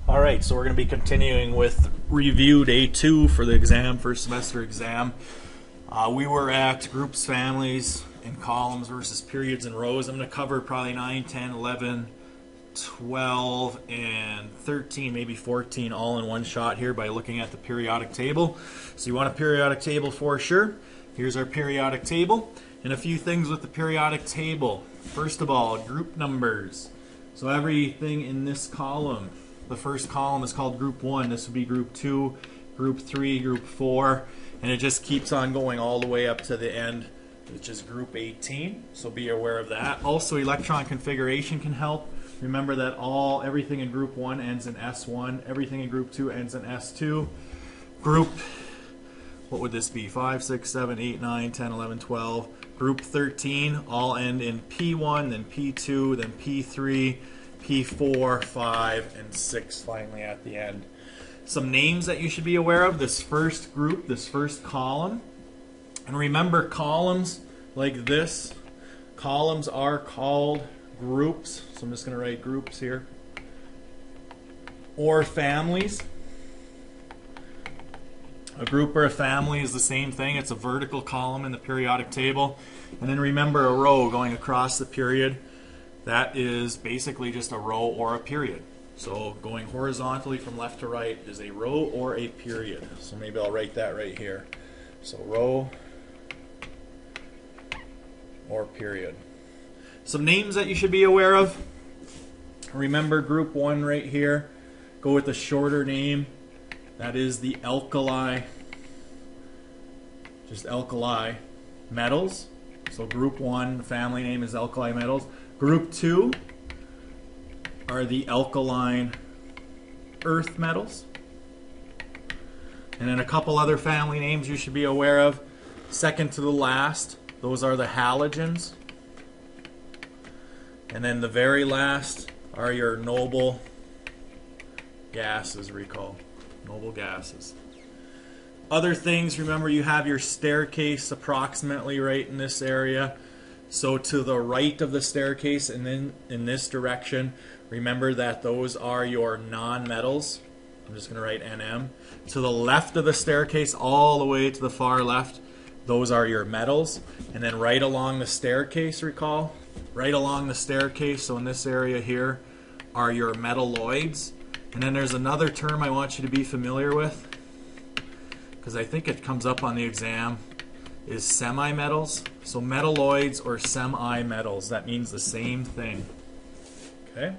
All right, so we're going to be continuing with review day 2 for the exam, first semester exam. We were at groups, families, and columns versus periods and rows. I'm going to cover probably 9, 10, 11, 12, and 13, maybe 14 all in one shot here by looking at the periodic table. So you want a periodic table for sure. Here's our periodic table. And a few things with the periodic table. First of all, group numbers. So everything in this column, the first column is called group 1. This would be group 2, group 3, group 4, and it just keeps on going all the way up to the end, which is group 18. So be aware of that. Also, electron configuration can help. Remember that everything in group 1 ends in S1, everything in group 2 ends in S2. Group, what would this be? 5, 6, 7, 8, 9, 10, 11, 12. Group 13 all end in P1, then P2, then P3, P4, 5, and 6 finally at the end. Some names that you should be aware of. This first group, this first column. And remember, columns like this, columns are called groups. So I'm just going to write groups here. Or families. A group or a family is the same thing. It's a vertical column in the periodic table. And then remember a row going across the period. That is basically just a row or a period. So going horizontally from left to right is a row or a period. So maybe I'll write that right here. So row or period. Some names that you should be aware of. Remember group 1 right here. Go with a shorter name. That is the alkali, just alkali metals. So group 1, the family name is alkali metals. Group 2 are the alkaline earth metals. And then a couple other family names you should be aware of. Second to the last, those are the halogens. And then the very last are your noble gases, recall. Noble gases. Other things, remember you have your staircase approximately right in this area. So to the right of the staircase and then in this direction, remember that those are your non-metals. I'm just going to write NM. To the left of the staircase, all the way to the far left, those are your metals. And then right along the staircase, recall, right along the staircase, so in this area here, are your metalloids. And then there's another term I want you to be familiar with, because I think it comes up on the exam, is semi-metals. So metalloids or semi-metals, that means the same thing. Okay?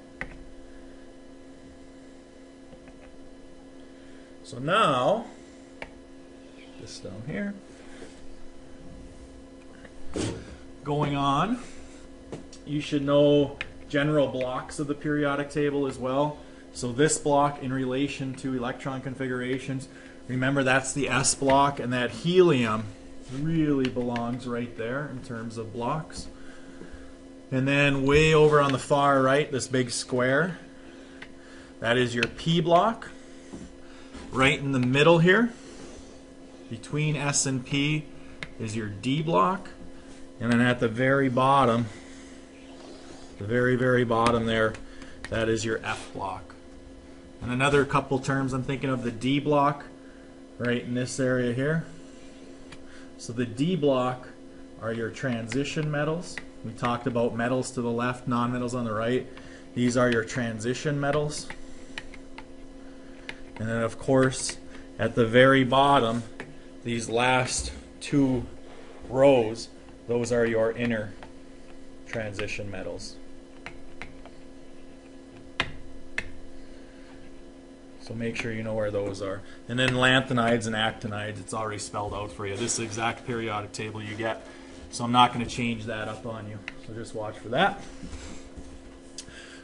So now, this down here. Going on, you should know general blocks of the periodic table as well. So this block in relation to electron configurations, remember that's the S block, and that helium really belongs right there in terms of blocks. And then way over on the far right, this big square, that is your P block. Right in the middle here, between S and P, is your D block. And then at the very bottom, the very bottom there, that is your F block. And another couple terms I'm thinking of, the D block, right in this area here. So the D block are your transition metals. We talked about metals to the left, non-metals on the right. These are your transition metals. And then of course, at the very bottom, these last two rows, those are your inner transition metals. So make sure you know where those are. And then lanthanides and actinides, it's already spelled out for you. This is the exact periodic table you get. So I'm not going to change that up on you. So just watch for that.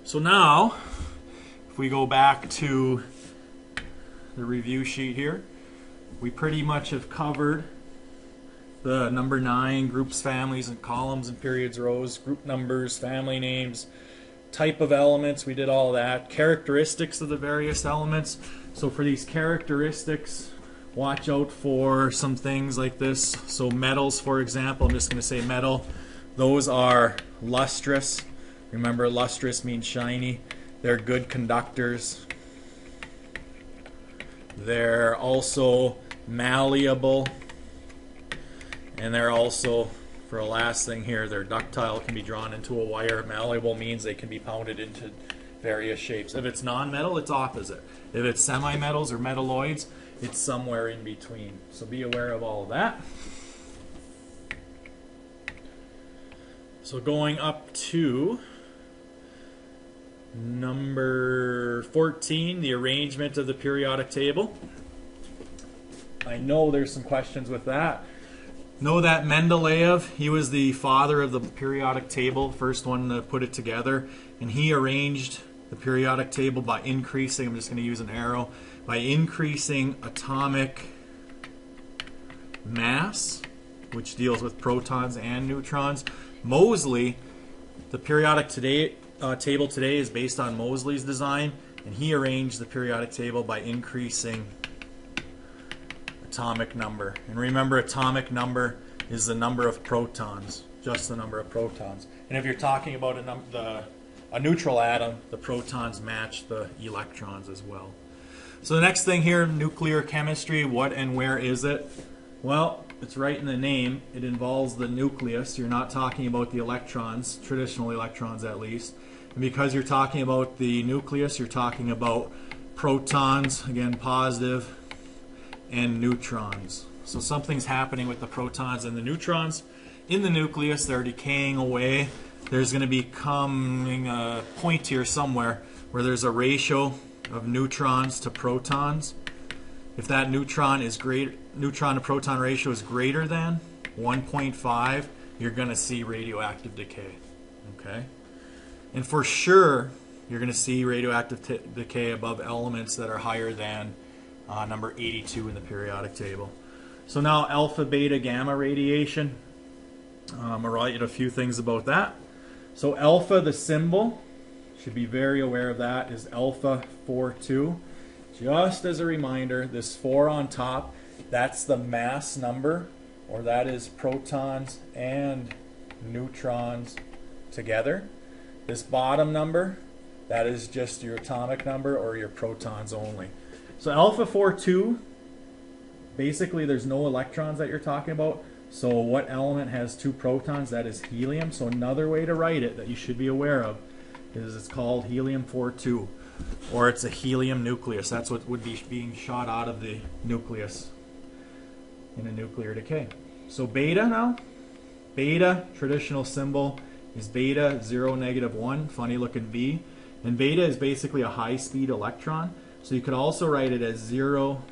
So now, if we go back to the review sheet here, we pretty much have covered the number 9, groups, families, and columns, and periods, rows, group numbers, family names, type of elements, we did all that. Characteristics of the various elements. So for these characteristics, watch out for some things like this. So metals, for example, I'm just going to say metal. Those are lustrous. Remember, lustrous means shiny. They're good conductors. They're also malleable, and they're also, for a last thing here, they're ductile, can be drawn into a wire. Malleable means they can be pounded into various shapes. If it's non-metal, it's opposite. If it's semi-metals or metalloids, it's somewhere in between. So be aware of all of that. So going up to number 14, the arrangement of the periodic table. I know there's some questions with that. Know that Mendeleev, he was the father of the periodic table, first one to put it together, and he arranged the periodic table by increasing, I'm just going to use an arrow, by increasing atomic mass, which deals with protons and neutrons. Moseley, the periodic table today is based on Moseley's design, and he arranged the periodic table by increasing atomic number. And remember, atomic number is the number of protons, just the number of protons. And if you're talking about a neutral atom, the protons match the electrons as well. So the next thing here, nuclear chemistry, what and where is it? Well, it's right in the name. It involves the nucleus. You're not talking about the electrons, traditional electrons at least. And because you're talking about the nucleus, you're talking about protons, again positive, and neutrons. So something's happening with the protons and the neutrons. In the nucleus, they're decaying away. There's going to be coming a point here somewhere where there's a ratio of neutrons to protons. If that neutron to proton ratio is greater than 1.5, you're going to see radioactive decay. Okay? And for sure, you're going to see radioactive decay above elements that are higher than number 82 in the periodic table. So now alpha, beta, gamma radiation. I'll write you a few things about that. So alpha, the symbol, should be very aware of that, is alpha 42. Just as a reminder, this 4 on top, that's the mass number, or that is protons and neutrons together. This bottom number, that is just your atomic number or your protons only. So alpha 42, basically there's no electrons that you're talking about. So what element has 2 protons? That is helium. So another way to write it that you should be aware of is it's called helium 42, or it's a helium nucleus. That's what would be being shot out of the nucleus in a nuclear decay. So beta now. Beta, traditional symbol, is beta 0, -1, funny looking B. And beta is basically a high-speed electron. So you could also write it as 0,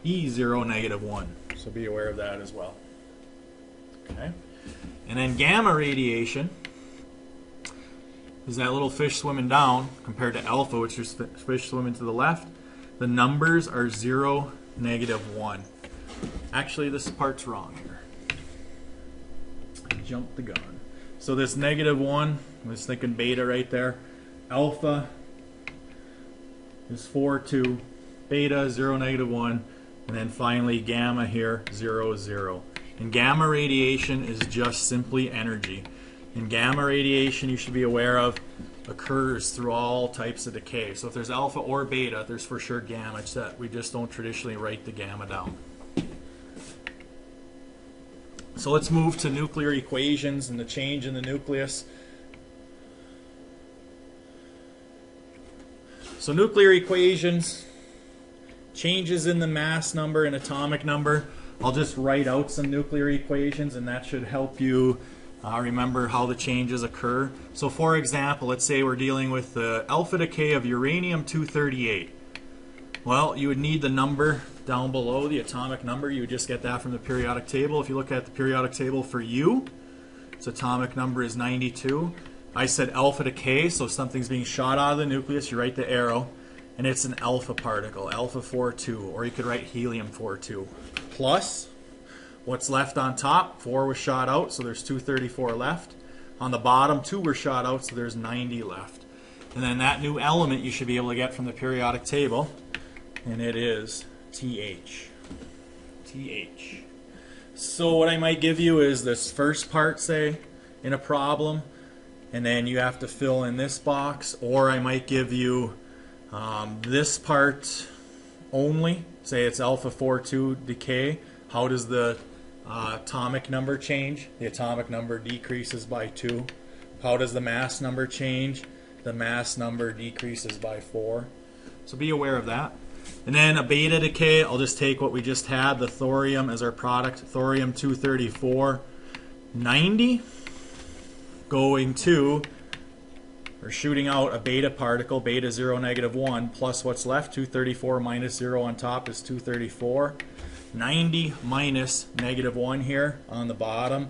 E0, -1. So be aware of that as well. Okay. And then gamma radiation is that little fish swimming down compared to alpha, which is fish swimming to the left. The numbers are 0, -1. Actually, this part's wrong here. I jumped the gun. So this -1, I was thinking beta right there. Alpha is 4, 2. Beta, 0, -1. And then finally gamma here, 0, 0. And gamma radiation is just simply energy. And gamma radiation, you should be aware of, occurs through all types of decay. So if there's alpha or beta, there's for sure gamma. It's that we just don't traditionally write the gamma down. So let's move to nuclear equations and the change in the nucleus. So nuclear equations, changes in the mass number and atomic number. I'll just write out some nuclear equations, and that should help you remember how the changes occur. So for example, let's say we're dealing with the alpha decay of uranium-238. Well, you would need the number down below, the atomic number. You would just get that from the periodic table. If you look at the periodic table for U, its atomic number is 92. I said alpha decay, so something's being shot out of the nucleus. You write the arrow, and it's an alpha particle, alpha 42, or you could write helium 42. Plus, what's left on top? 4 was shot out, so there's 234 left. On the bottom, 2 were shot out, so there's 90 left. And then that new element you should be able to get from the periodic table, and it is TH. TH. So what I might give you is this first part, say, in a problem, and then you have to fill in this box, or I might give you this part only, say it's alpha 4-2 decay, how does the atomic number change? The atomic number decreases by 2. How does the mass number change? The mass number decreases by 4. So be aware of that. And then a beta decay, I'll just take what we just had, the thorium as our product, thorium-234, 90, going to, or shooting out a beta particle, beta 0, -1, plus what's left, 234 minus 0 on top is 234. 90 minus -1 here on the bottom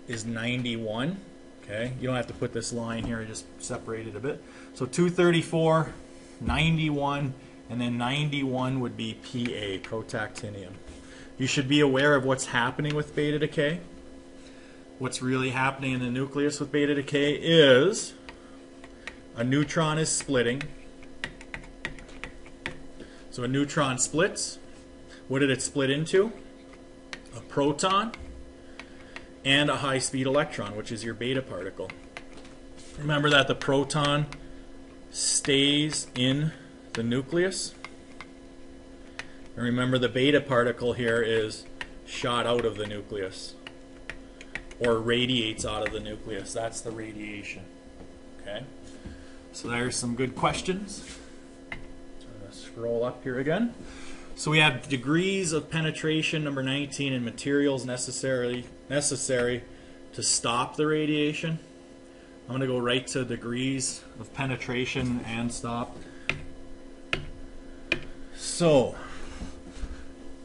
is 91. Okay, you don't have to put this line here, I just separate it a bit. So 234, 91, and then 91 would be Pa, protactinium. You should be aware of what's happening with beta decay. What's really happening in the nucleus with beta decay is a neutron is splitting. So a neutron splits. What did it split into? A proton and a high-speed electron, which is your beta particle. Remember that the proton stays in the nucleus. And remember the beta particle here is shot out of the nucleus, or radiates out of the nucleus. That's the radiation. Okay? So there's some good questions. So I'm going to scroll up here again. So we have degrees of penetration, number 19, and materials necessary to stop the radiation. I'm going to go right to degrees of penetration and stop. So,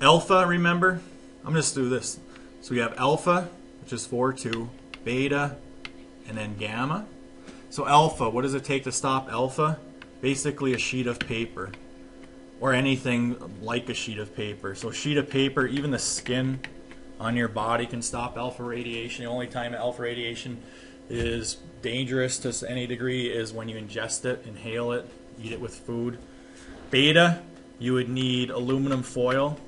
alpha, remember? I'm going to do this. So we have alpha, which is 4-2, beta, and then gamma. So alpha, what does it take to stop alpha? Basically a sheet of paper, or anything like a sheet of paper. So a sheet of paper, even the skin on your body can stop alpha radiation. The only time alpha radiation is dangerous to any degree is when you ingest it, inhale it, eat it with food. Beta, you would need aluminum foil,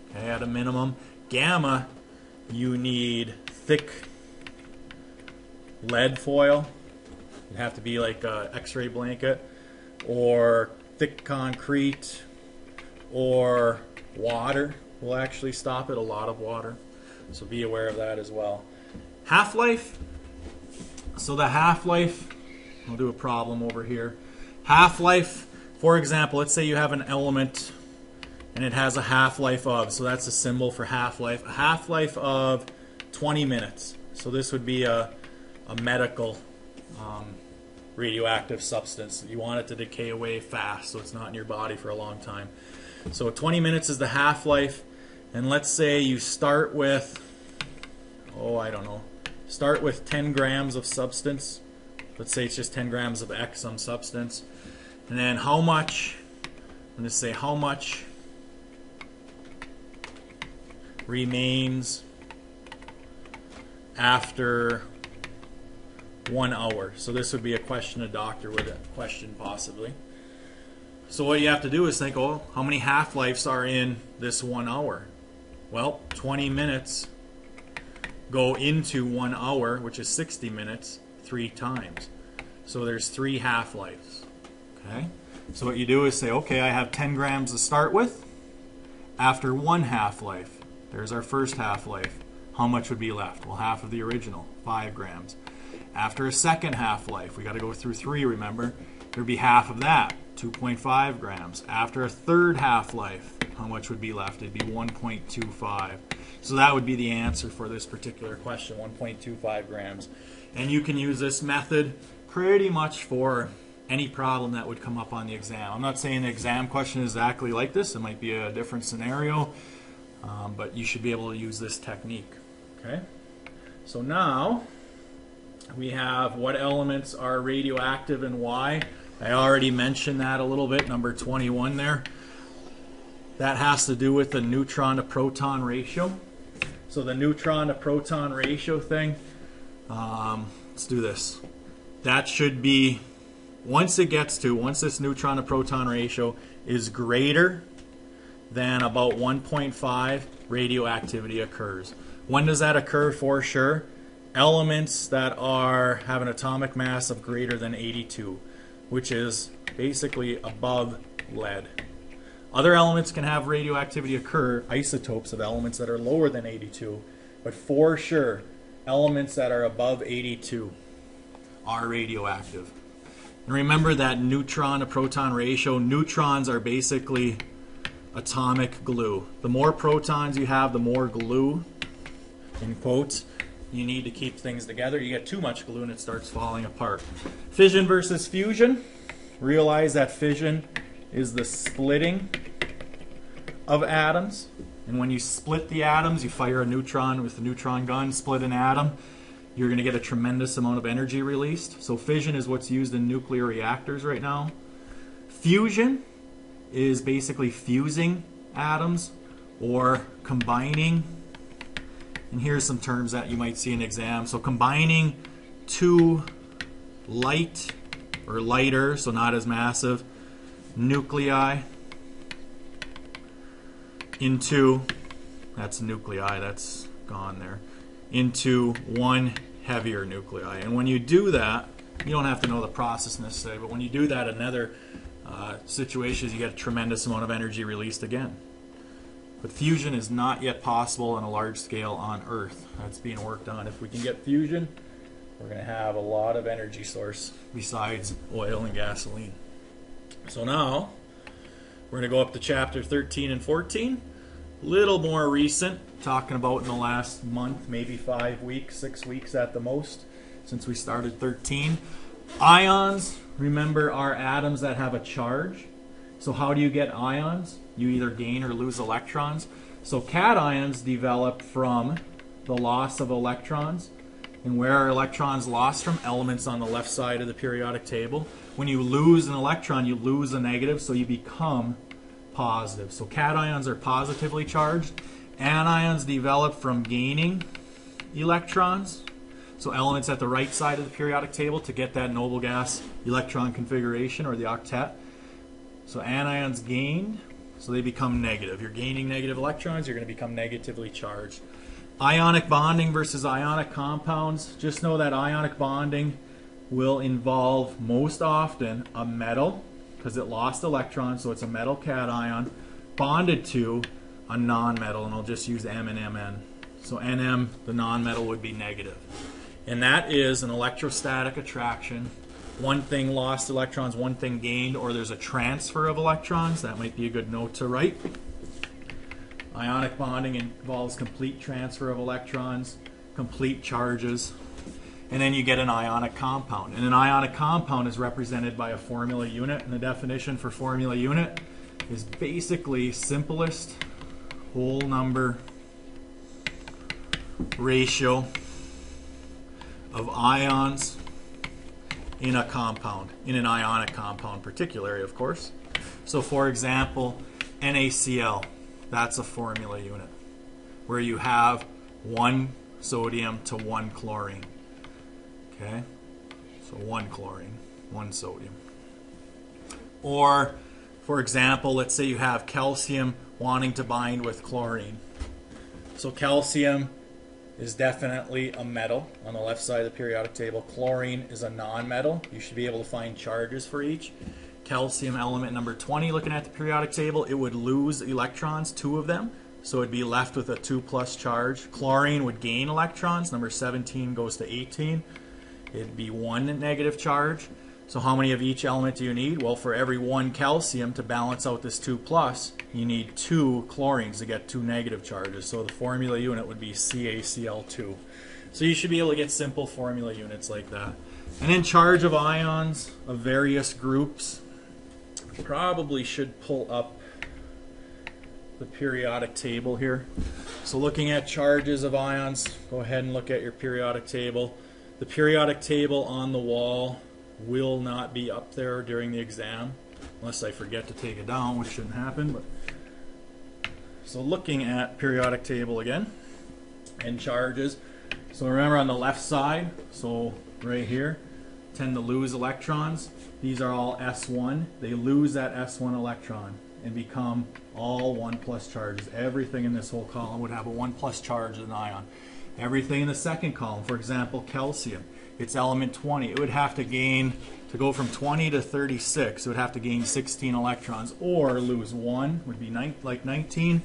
okay, at a minimum. Gamma, you need thick lead foil. It'd have to be like an X-ray blanket, or thick concrete, or water will actually stop it, a lot of water. So be aware of that as well. Half-life. So the half-life, I'll do a problem over here. Half-life, for example, let's say you have an element and it has a half-life of, so that's a symbol for half-life. A half-life of 20 minutes. So this would be a medical radioactive substance. You want it to decay away fast so it's not in your body for a long time. So 20 minutes is the half-life, and let's say you start with, I don't know, start with 10 grams of substance. Let's say it's just 10 grams of X, some substance. And then how much, I'm going to say how much remains after 1 hour. So this would be a question a doctor would question possibly. So what you have to do is think, how many half-lives are in this 1 hour? Well, 20 minutes go into 1 hour, which is 60 minutes, 3 times. So there's 3 half-lives. Okay? So what you do is say, okay, I have 10 grams to start with. After 1 half-life, there's our first half-life. How much would be left? Well, half of the original, 5 grams. After a second half-life, we got to go through 3, remember, there'd be half of that, 2.5 grams. After a third half-life, how much would be left? It'd be 1.25. So that would be the answer for this particular question, 1.25 grams. And you can use this method pretty much for any problem that would come up on the exam. I'm not saying the exam question is exactly like this. It might be a different scenario, but you should be able to use this technique. Okay? So now we have what elements are radioactive and why. I already mentioned that a little bit, number 21 there. That has to do with the neutron to proton ratio. So the neutron to proton ratio thing, let's do this. That should be, once this neutron to proton ratio is greater than about 1.5, radioactivity occurs. When does that occur for sure? Elements that have an atomic mass of greater than 82, which is basically above lead. Other elements can have radioactivity occur, isotopes of elements that are lower than 82, but for sure, elements that are above 82 are radioactive. And remember that neutron to proton ratio. Neutrons are basically atomic glue. The more protons you have, the more glue, in quotes, you need to keep things together. You get too much glue and it starts falling apart. Fission versus fusion. Realize that fission is the splitting of atoms. And when you split the atoms, you fire a neutron with a neutron gun, split an atom, you're going to get a tremendous amount of energy released. So fission is what's used in nuclear reactors right now. Fusion is basically fusing atoms or combining. And here's some terms that you might see in exam. So combining two light or lighter, so not as massive, nuclei into, that's nuclei, that's gone there, into one heavier nuclei. And when you do that, you don't have to know the process necessarily, but when you do that in other situations, you get a tremendous amount of energy released again. But fusion is not yet possible on a large scale on Earth. That's being worked on. If we can get fusion, we're going to have a lot of energy source besides oil and gasoline. So now, we're going to go up to chapter 13 and 14. A little more recent, talking about in the last month, maybe 5 weeks, 6 weeks at the most, since we started 13. Ions, remember, are atoms that have a charge. So how do you get ions? You either gain or lose electrons. So cations develop from the loss of electrons. And where are electrons lost from? Elements on the left side of the periodic table. When you lose an electron, you lose a negative, so you become positive. So cations are positively charged. Anions develop from gaining electrons. So elements at the right side of the periodic table to get that noble gas electron configuration, or the octet. So anions gained, so they become negative. You're gaining negative electrons, you're going to become negatively charged. Ionic bonding versus ionic compounds. Just know that ionic bonding will involve most often a metal, because it lost electrons, so it's a metal cation, bonded to a non-metal, and I'll just use M and Mn. So Nm, the non-metal, would be negative. And that is an electrostatic attraction. One thing lost electrons, one thing gained, or there's a transfer of electrons. That might be a good note to write. Ionic bonding involves complete transfer of electrons, complete charges, and then you get an ionic compound. And an ionic compound is represented by a formula unit, and the definition for formula unit is basically simplest whole number ratio of ions in a compound, in an ionic compound particularly, of course. So for example, NaCl, that's a formula unit where you have 1 sodium to 1 chlorine. Okay? So 1 chlorine, 1 sodium. Or, for example, let's say you have calcium wanting to bind with chlorine. So calcium is definitely a metal on the left side of the periodic table. Chlorine is a non-metal. You should be able to find charges for each. Calcium element number 20, looking at the periodic table, it would lose electrons, 2 of them, so it'd be left with a 2+ charge. Chlorine would gain electrons, number 17 goes to 18. It'd be 1 negative charge. So how many of each element do you need? Well, for every 1 calcium to balance out this 2+, you need 2 chlorines to get 2 negative charges. So the formula unit would be CaCl2. So you should be able to get simple formula units like that. And in charge of ions of various groups, probably should pull up the periodic table here. So looking at charges of ions, go ahead and look at your periodic table. The periodic table on the wall will not be up there during the exam, unless I forget to take it down, which shouldn't happen. But so looking at periodic table again, and charges. So remember on the left side, so right here, tend to lose electrons. These are all S1. They lose that S1 electron and become all 1+ charges. Everything in this whole column would have a 1+ charge as an ion. Everything in the second column, for example, calcium. it's element 20. It would have to gain, to go from 20 to 36, it would have to gain 16 electrons, or lose 1 would be like 19,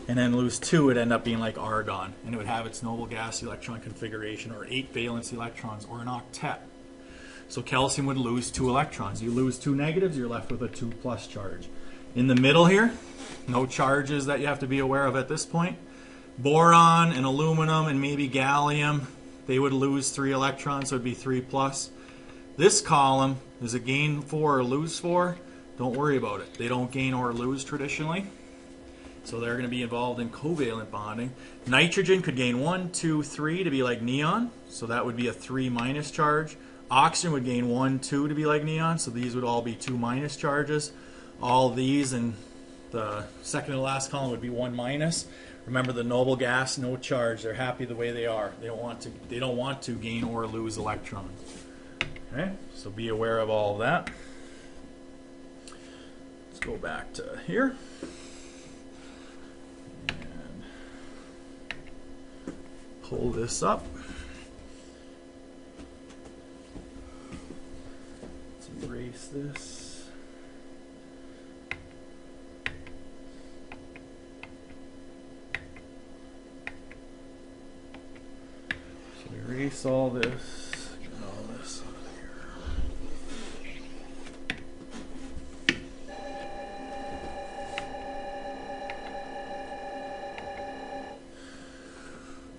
and then lose 2 would end up being like argon, and it would have its noble gas electron configuration, or 8 valence electrons, or an octet. So calcium would lose 2 electrons. You lose 2 negatives, you're left with a 2 plus charge. In the middle here, no charges that you have to be aware of at this point. Boron and aluminum and maybe gallium, they would lose 3 electrons, so it would be 3 plus. This column is a gain 4 or lose 4. Don't worry about it. They don't gain or lose traditionally. So they're going to be involved in covalent bonding. Nitrogen could gain 1, 2, 3 to be like neon. So that would be a 3 minus charge. Oxygen would gain 1, 2 to be like neon. So these would all be 2 minus charges. All these in the second to last column would be 1 minus. Remember, the noble gas, no charge. They're happy the way they are. They don't want to gain or lose electrons. Okay, so be aware of all of that. Let's go back to here. And pull this up. Let's erase this. Erase all this, get all this out of here.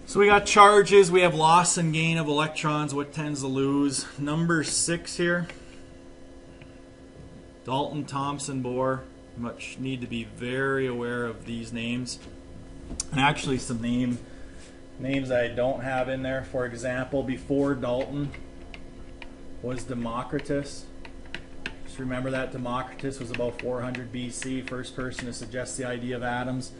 So we got charges, we have loss and gain of electrons, what tends to lose. Number 6 here, Dalton, Thomson, Bohr. Much need to be very aware of these names. And actually some names I don't have in there. For example, before Dalton was Democritus. Just remember that Democritus was about 400 BC, first person to suggest the idea of atoms.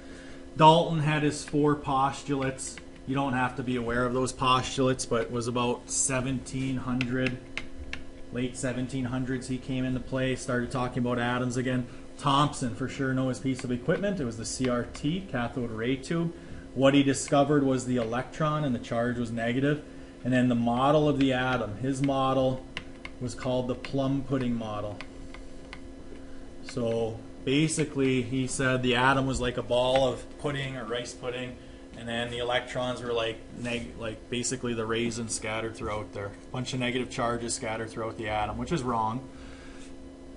Dalton had his 4 postulates. You don't have to be aware of those postulates, but it was about 1700, late 1700s he came into play, started talking about atoms again. Thomson for sure know his piece of equipment. It was the CRT, cathode ray tube. What he discovered was the electron, and the charge was negative. And then the model of the atom, his model was called the plum pudding model. So basically he said the atom was like a ball of pudding or rice pudding, and then the electrons were like basically the raisins scattered throughout there. A bunch of negative charges scattered throughout the atom, which is wrong.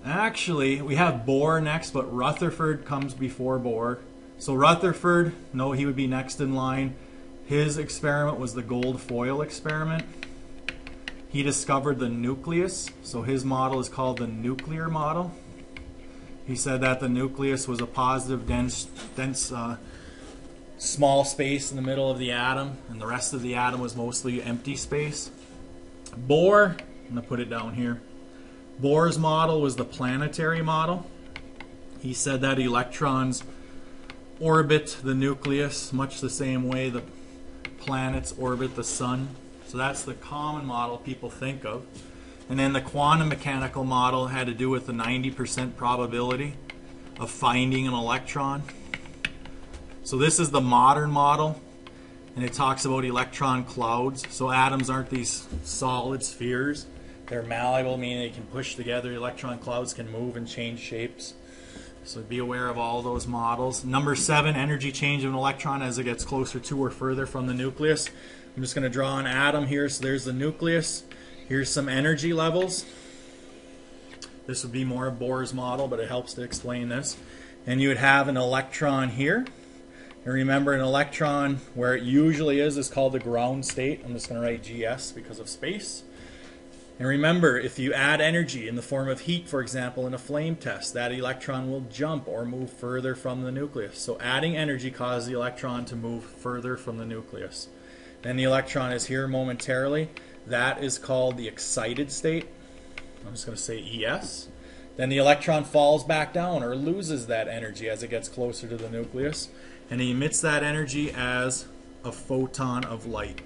Actually, we have Bohr next, but Rutherford comes before Bohr. So Rutherford, no, he would be next in line. His experiment was the gold foil experiment. He discovered the nucleus, so his model is called the nuclear model. He said that the nucleus was a positive, dense small space in the middle of the atom, and the rest of the atom was mostly empty space. Bohr, I'm going to put it down here. Bohr's model was the planetary model. He said that electrons orbit the nucleus much the same way the planets orbit the sun. So that's the common model people think of. And then the quantum mechanical model had to do with the 90% probability of finding an electron. So this is the modern model, and it talks about electron clouds. So atoms aren't these solid spheres. They're malleable, meaning they can push together. Electron clouds can move and change shapes. So be aware of all those models. Number 7, energy change of an electron as it gets closer to or further from the nucleus. I'm just going to draw an atom here. So there's the nucleus. Here's some energy levels. This would be more of Bohr's model, but it helps to explain this. And you would have an electron here. And remember, an electron, where it usually is called the ground state. I'm just going to write GS because of space. And remember, if you add energy in the form of heat, for example, in a flame test, that electron will jump or move further from the nucleus. So adding energy causes the electron to move further from the nucleus. Then the electron is here momentarily. That is called the excited state. I'm just going to say ES. Then the electron falls back down or loses that energy as it gets closer to the nucleus. And it emits that energy as a photon of light.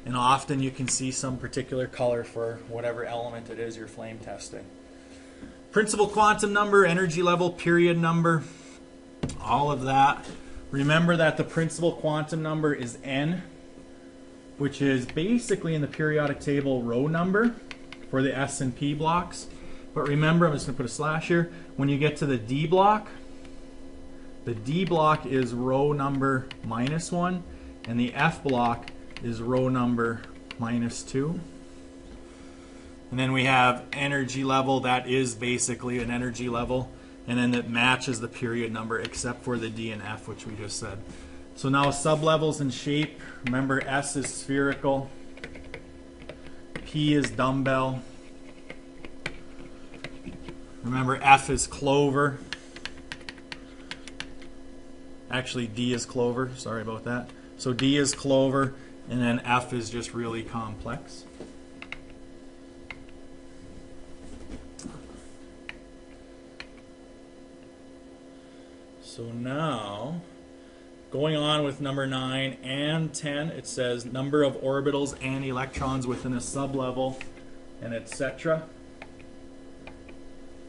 And often you can see some particular color for whatever element it is you're flame testing. Principal quantum number, energy level, period number, all of that. Remember that the principal quantum number is n. which is basically in the periodic table row number for the S and P blocks. But remember, I'm just going to put a slash here. When you get to the D block, the D block is row number -1, and the F block is row number -2. And then we have energy level. That is basically an energy level. And then it matches the period number except for the D and F, which we just said. So now sublevels and shape. Remember, S is spherical. P is dumbbell. Remember, F is clover. Actually, D is clover. Sorry about that. So D is clover, and then F is just really complex. So now, going on with number 9 and 10, it says number of orbitals and electrons within a sublevel, and etc.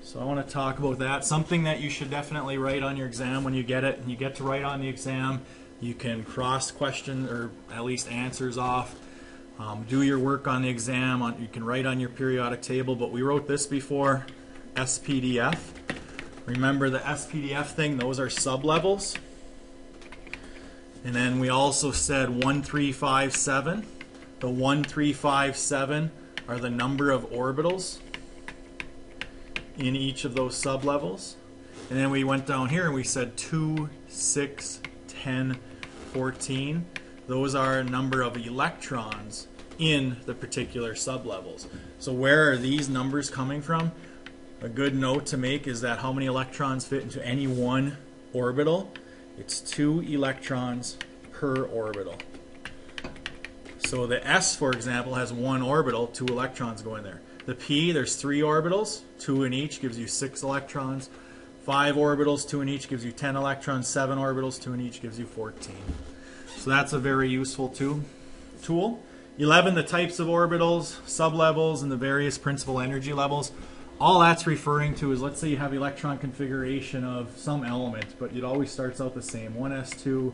So I want to talk about that. Something that you should definitely write on your exam when you get it. And you get to write on the exam. You can cross question or at least answers off. Do your work on the exam. You can write on your periodic table. But we wrote this before, SPDF. Remember the SPDF thing, those are sublevels. And then we also said 1, 3, 5, 7. The 1, 3, 5, 7 are the number of orbitals in each of those sublevels. And then we went down here and we said 2, 6, 10, 14. Those are a number of electrons in the particular sublevels. So where are these numbers coming from? A good note to make is that how many electrons fit into any one orbital? It's 2 electrons per orbital. So the S, for example, has 1 orbital, 2 electrons go in there. The P, there's 3 orbitals, 2 in each gives you 6 electrons. 5 orbitals, 2 in each gives you 10 electrons. 7 orbitals, 2 in each gives you 14. So that's a very useful tool. 11, the types of orbitals, sublevels, and the various principal energy levels. All that's referring to is, let's say you have electron configuration of some element, but it always starts out the same. 1s2,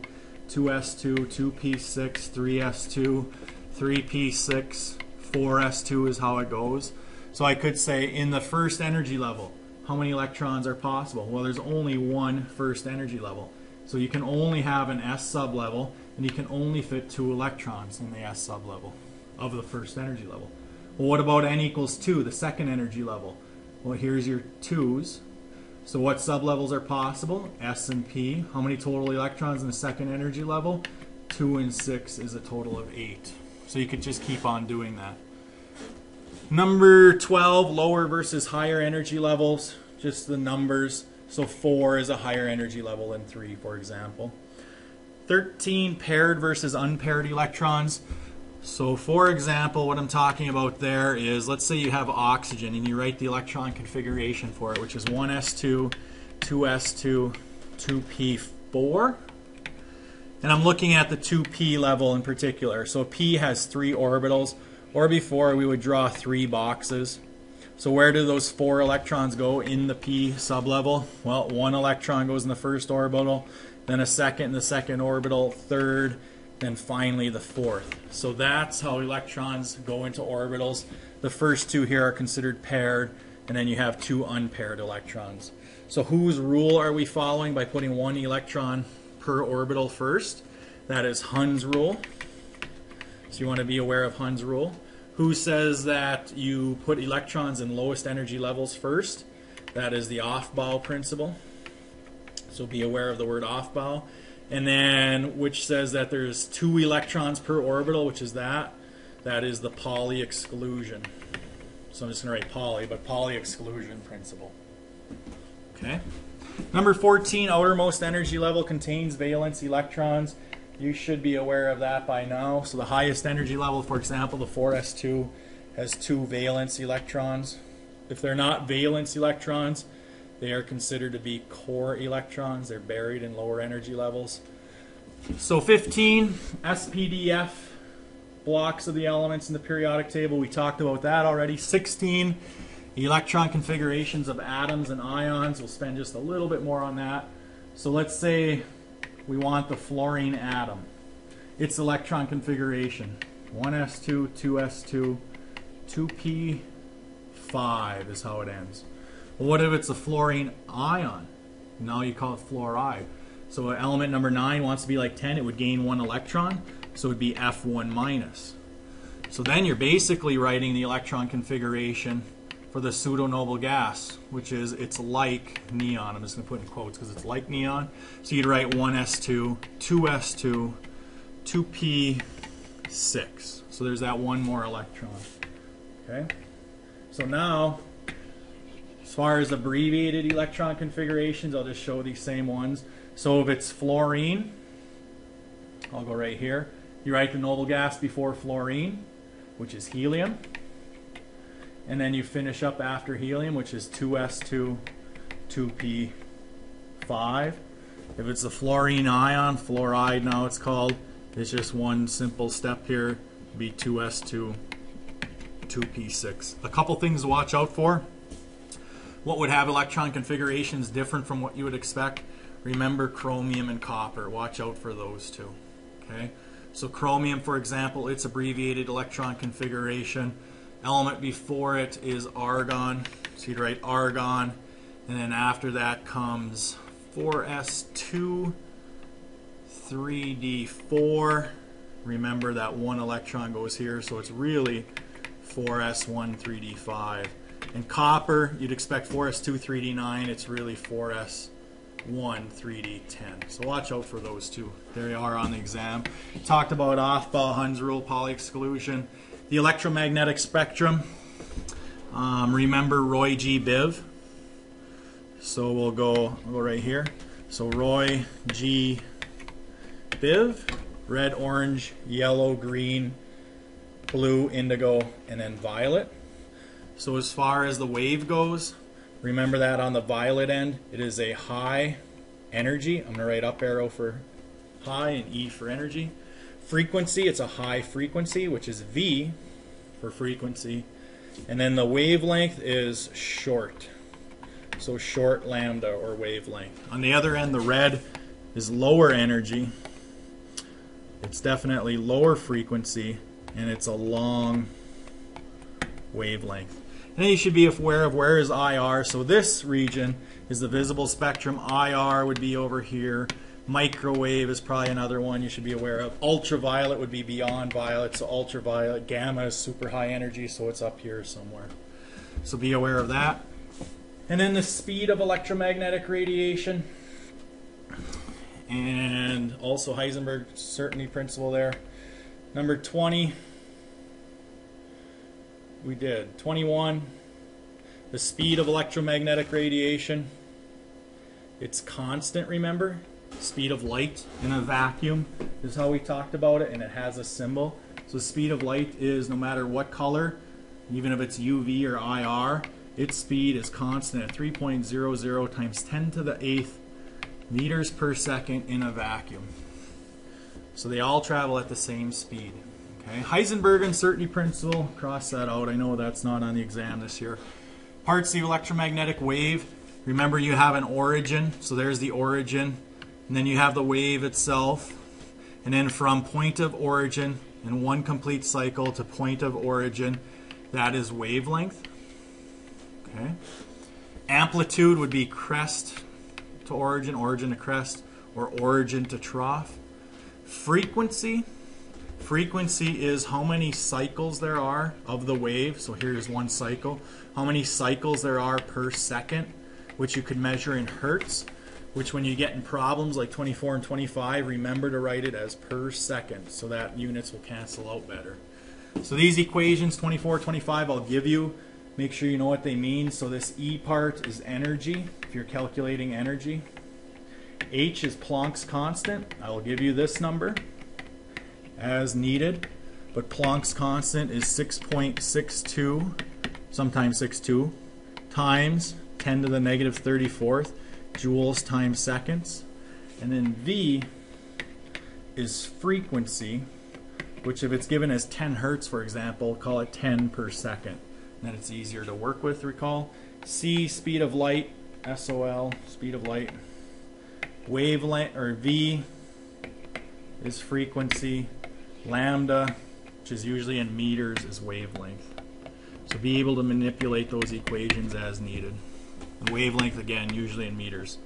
2s2, 2p6, 3s2, 3p6, 4s2 is how it goes. So I could say in the first energy level, how many electrons are possible? Well, there's only one first energy level. So you can only have an S sublevel, and you can only fit 2 electrons in the S sublevel of the first energy level. Well, what about n equals 2, the second energy level? Well, here's your 2's. So what sublevels are possible? S and P. How many total electrons in the second energy level? 2 and 6 is a total of 8. So you could just keep on doing that. Number 12, lower versus higher energy levels. Just the numbers. So 4 is a higher energy level than 3, for example. 13, paired versus unpaired electrons. So for example, what I'm talking about there is, let's say you have oxygen and you write the electron configuration for it, which is 1s2, 2s2, 2p4. And I'm looking at the 2p level in particular. So P has 3 orbitals, or before we would draw 3 boxes. So where do those 4 electrons go in the P sublevel? Well, 1 electron goes in the first orbital, then a second in the second orbital, third, then finally the fourth. So that's how electrons go into orbitals. The first 2 here are considered paired, and then you have 2 unpaired electrons. So whose rule are we following by putting 1 electron per orbital first? That is Hund's rule. So you want to be aware of Hund's rule. Who says that you put electrons in lowest energy levels first? That is the Aufbau principle. So be aware of the word Aufbau. And then which says that there's 2 electrons per orbital, which is that? That is the Pauli exclusion. So I'm just going to write Pauli, but Pauli exclusion principle. Okay. Number 14, outermost energy level contains valence electrons. You should be aware of that by now. So the highest energy level, for example, the 4s2, has 2 valence electrons. If they're not valence electrons, they are considered to be core electrons. They're buried in lower energy levels. So 15, SPDF, blocks of the elements in the periodic table. We talked about that already. 16, electron configurations of atoms and ions. We'll spend just a little bit more on that. So let's say we want the fluorine atom. Its electron configuration. 1s2, 2s2, 2p5 is how it ends. Well, what if it's a fluorine ion? Now you call it fluoride. So element number 9 wants to be like 10, it would gain 1 electron, so it would be F1 minus. So then you're basically writing the electron configuration for the pseudo-noble gas, which is it's like neon. I'm just going to put in quotes because it's like neon. So you'd write 1s2, 2s2, 2p6. So there's that one more electron. Okay. So now, as far as abbreviated electron configurations, I'll just show these same ones. So if it's fluorine, I'll go right here. You write the noble gas before fluorine, which is helium. And then you finish up after helium, which is 2s2, 2p5. If it's a fluorine ion, fluoride now it's called, it's just one simple step here, be 2s2, 2p6. A couple things to watch out for. What would have electron configurations different from what you would expect? Remember chromium and copper. Watch out for those two. Okay? So chromium, for example, its abbreviated electron configuration. Element before it is argon. So you'd write argon. And then after that comes 4s2, 3d4. Remember that one electron goes here, so it's really 4s1, 3d5. And copper, you'd expect 4s2, 3d9. It's really 4s1, 3d10. So watch out for those two. There they are on the exam. Talked about Aufbau, Hund's rule, Pauli exclusion. The electromagnetic spectrum. Remember Roy G. Biv. So we'll go right here. So Roy G. Biv, red, orange, yellow, green, blue, indigo, and then violet. So as far as the wave goes, remember that on the violet end, it is a high energy. I'm going to write up arrow for high and E for energy. Frequency, it's a high frequency, which is V for frequency. And then the wavelength is short. So short lambda or wavelength. On the other end, the red is lower energy. It's definitely lower frequency, and it's a long wavelength. And then you should be aware of where is IR. So this region is the visible spectrum. IR would be over here. Microwave is probably another one you should be aware of. Ultraviolet would be beyond violet. So ultraviolet. Gamma is super high energy, so it's up here somewhere. So be aware of that. And then the speed of electromagnetic radiation. And also Heisenberg's certainty principle there. Number 20. We did 21, the speed of electromagnetic radiation. It's constant, remember? Speed of light in a vacuum is how we talked about it, and it has a symbol. So the speed of light is no matter what color, even if it's UV or IR, its speed is constant at 3.00 times 10 to the 8th meters per second in a vacuum. So they all travel at the same speed. Okay. Heisenberg uncertainty principle, cross that out. I know that's not on the exam this year. Parts of the electromagnetic wave. Remember you have an origin, so there's the origin. And then you have the wave itself. And then from point of origin in one complete cycle to point of origin, that is wavelength. Okay. Amplitude would be crest to origin, origin to crest, or origin to trough. Frequency. Frequency is how many cycles there are of the wave. So here's one cycle. How many cycles there are per second, which you could measure in hertz, which when you get in problems like 24 and 25, remember to write it as per second so that units will cancel out better. So these equations, 24, 25, I'll give you. Make sure you know what they mean. So this E part is energy, if you're calculating energy. H is Planck's constant. I will give you this number as needed, but Planck's constant is 6.62, sometimes 62, times 10 to the negative 34th joules times seconds. And then V is frequency, which if it's given as 10 hertz, for example, call it 10 per second. And then it's easier to work with, recall. C, speed of light, SOL, speed of light. Wavelength, or V is frequency. Lambda which is usually in meters, is wavelength. So be able to manipulate those equations as needed. And wavelength, again, usually in meters.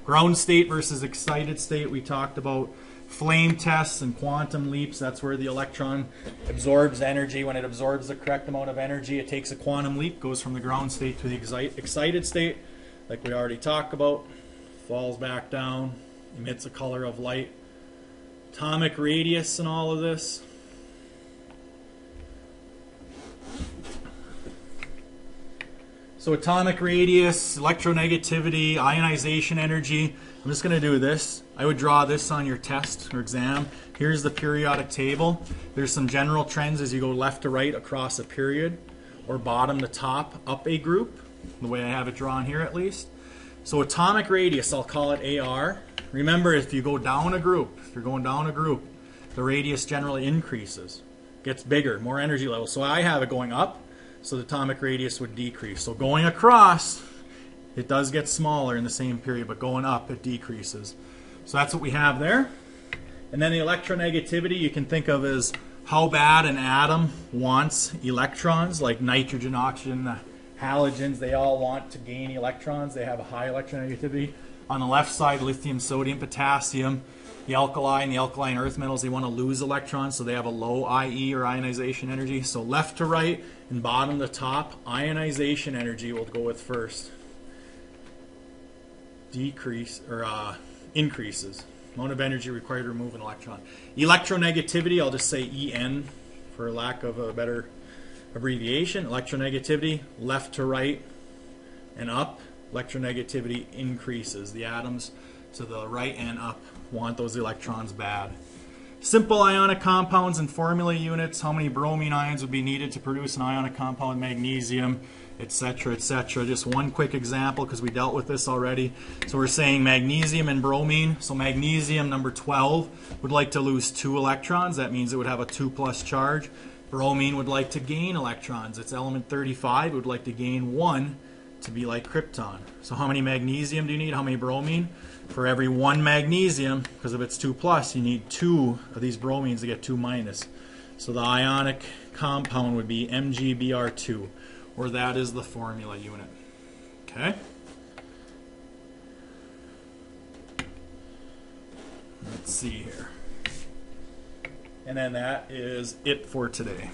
Ground state versus excited state, we talked about. Flame tests and quantum leaps, that's where the electron absorbs energy. When it absorbs the correct amount of energy, it takes a quantum leap, goes from the ground state to the excited state, like we already talked about, falls back down, emits a color of light. Atomic radius and all of this. So atomic radius, electronegativity, ionization energy. I'm just going to do this. I would draw this on your test or exam. Here's the periodic table. There's some general trends as you go left to right across a period, or bottom to top up a group, the way I have it drawn here at least. So atomic radius, I'll call it AR. Remember, if you go down a group, if you're going down a group, the radius generally increases, gets bigger, more energy level. So I have it going up, so the atomic radius would decrease. So going across, it does get smaller in the same period, but going up, it decreases. So that's what we have there. And then the electronegativity you can think of as how bad an atom wants electrons, like nitrogen, oxygen, the halogens, they all want to gain electrons. They have a high electronegativity. On the left side, lithium, sodium, potassium, the alkali and the alkaline earth metals, they want to lose electrons, so they have a low IE or ionization energy. So left to right and bottom to top, ionization energy we'll go with first. Decrease or increases. Amount of energy required to remove an electron. Electronegativity, I'll just say EN for lack of a better abbreviation. Electronegativity, left to right and up. Electronegativity increases. The atoms to the right and up want those electrons bad. Simple ionic compounds and formula units. How many bromine ions would be needed to produce an ionic compound? Magnesium, etc., etc. Just one quick example because we dealt with this already. So we're saying magnesium and bromine. So magnesium, number 12, would like to lose 2 electrons. That means it would have a 2+ charge. Bromine would like to gain electrons. It's element 35. It would like to gain 1 to be like krypton. So how many magnesium do you need? How many bromine? For every 1 magnesium, because if it's 2+, you need 2 of these bromines to get 2-. So the ionic compound would be MgBr2, or that is the formula unit. Okay? Let's see here. And then that is it for today.